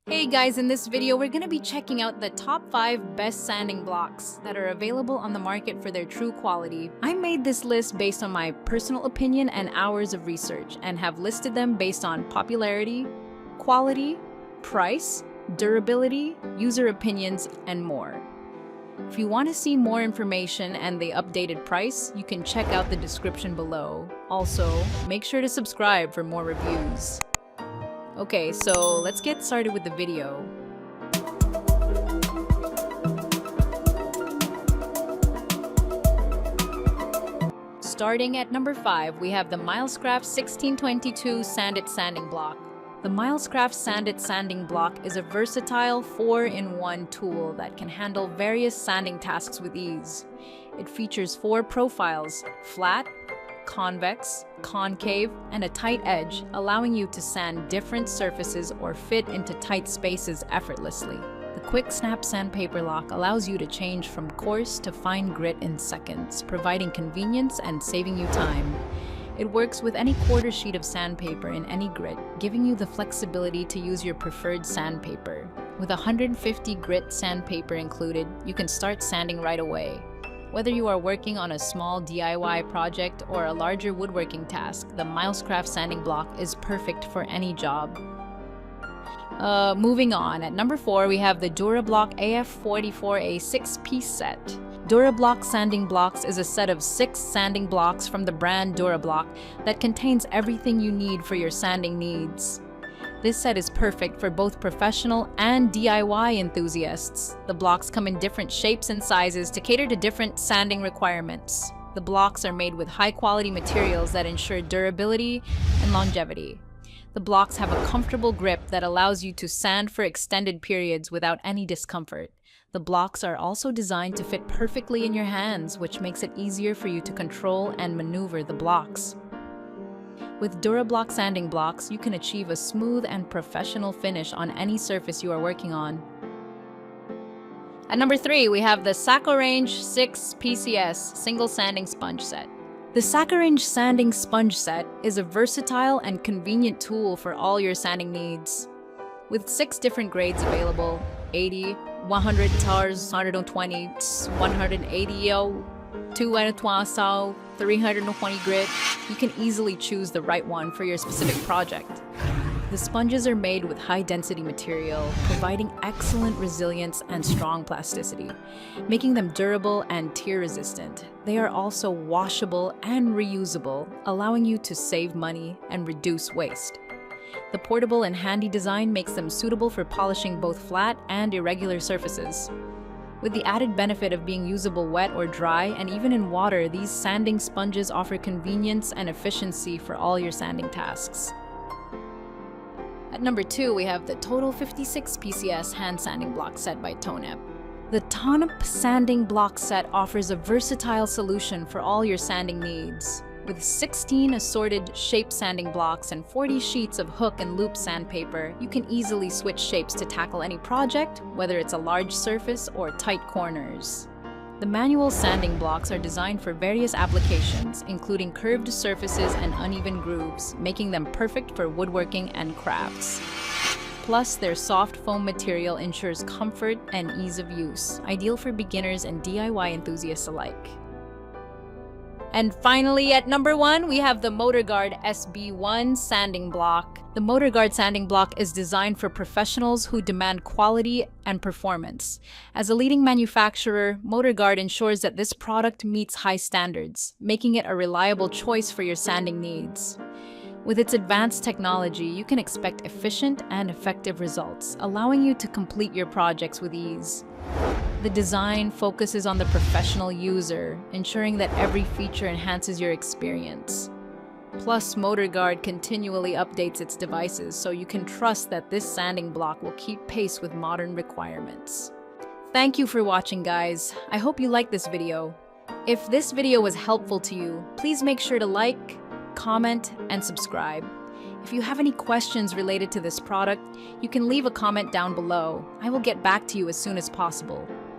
Hey guys, in this video, we're going to be checking out the top 5 best sanding blocks that are available on the market for their true quality. I made this list based on my personal opinion and hours of research and have listed them based on popularity, quality, price, durability, user opinions, and more. If you want to see more information and the updated price, you can check out the description below. Also, make sure to subscribe for more reviews. Okay, so let's get started with the video. Starting at number 5, we have the Milescraft 1622 Sandit Sanding Block. The Milescraft Sandit Sanding Block is a versatile 4-in-1 tool that can handle various sanding tasks with ease. It features 4 profiles: flat, convex, concave, and a tight edge, allowing you to sand different surfaces or fit into tight spaces effortlessly. The quick snap sandpaper lock allows you to change from coarse to fine grit in seconds, providing convenience and saving you time. It works with any quarter sheet of sandpaper in any grit, giving you the flexibility to use your preferred sandpaper. With 150 grit sandpaper included, you can start sanding right away. Whether you are working on a small DIY project or a larger woodworking task, the Milescraft sanding block is perfect for any job. Moving on, at number 4, we have the Dura-Block AF44A 6-piece set. Dura-Block sanding blocks is a set of 6 sanding blocks from the brand Dura-Block that contains everything you need for your sanding needs. This set is perfect for both professional and DIY enthusiasts. The blocks come in different shapes and sizes to cater to different sanding requirements. The blocks are made with high-quality materials that ensure durability and longevity. The blocks have a comfortable grip that allows you to sand for extended periods without any discomfort. The blocks are also designed to fit perfectly in your hands, which makes it easier for you to control and maneuver the blocks. With Dura-Block sanding blocks, you can achieve a smooth and professional finish on any surface you are working on. At number 3, we have the SACKORANGE 6 PCS Single Sanding Sponge Set. The SACKORANGE Sanding Sponge Set is a versatile and convenient tool for all your sanding needs. With 6 different grades available: 80, 100 tars, 120, 180, 220, 320 grit, you can easily choose the right one for your specific project. The sponges are made with high-density material, providing excellent resilience and strong plasticity, making them durable and tear-resistant. They are also washable and reusable, allowing you to save money and reduce waste. The portable and handy design makes them suitable for polishing both flat and irregular surfaces. With the added benefit of being usable wet or dry, and even in water, these sanding sponges offer convenience and efficiency for all your sanding tasks. At number 2, we have the Total 56 PCS Hand Sanding Block Set by Tonmp. The Tonmp Sanding Block Set offers a versatile solution for all your sanding needs. With 16 assorted shape sanding blocks and 40 sheets of hook and loop sandpaper, you can easily switch shapes to tackle any project, whether it's a large surface or tight corners. The manual sanding blocks are designed for various applications, including curved surfaces and uneven grooves, making them perfect for woodworking and crafts. Plus, their soft foam material ensures comfort and ease of use, ideal for beginners and DIY enthusiasts alike. And finally, at number 1, we have the MotorGuard SB1 Sanding Block. The MotorGuard sanding block is designed for professionals who demand quality and performance. As a leading manufacturer, MotorGuard ensures that this product meets high standards, making it a reliable choice for your sanding needs. With its advanced technology, you can expect efficient and effective results, allowing you to complete your projects with ease. The design focuses on the professional user, ensuring that every feature enhances your experience. Plus, MotorGuard continually updates its devices, so you can trust that this sanding block will keep pace with modern requirements. Thank you for watching, guys. I hope you liked this video. If this video was helpful to you, please make sure to like, comment, and subscribe. If you have any questions related to this product, you can leave a comment down below. I will get back to you as soon as possible.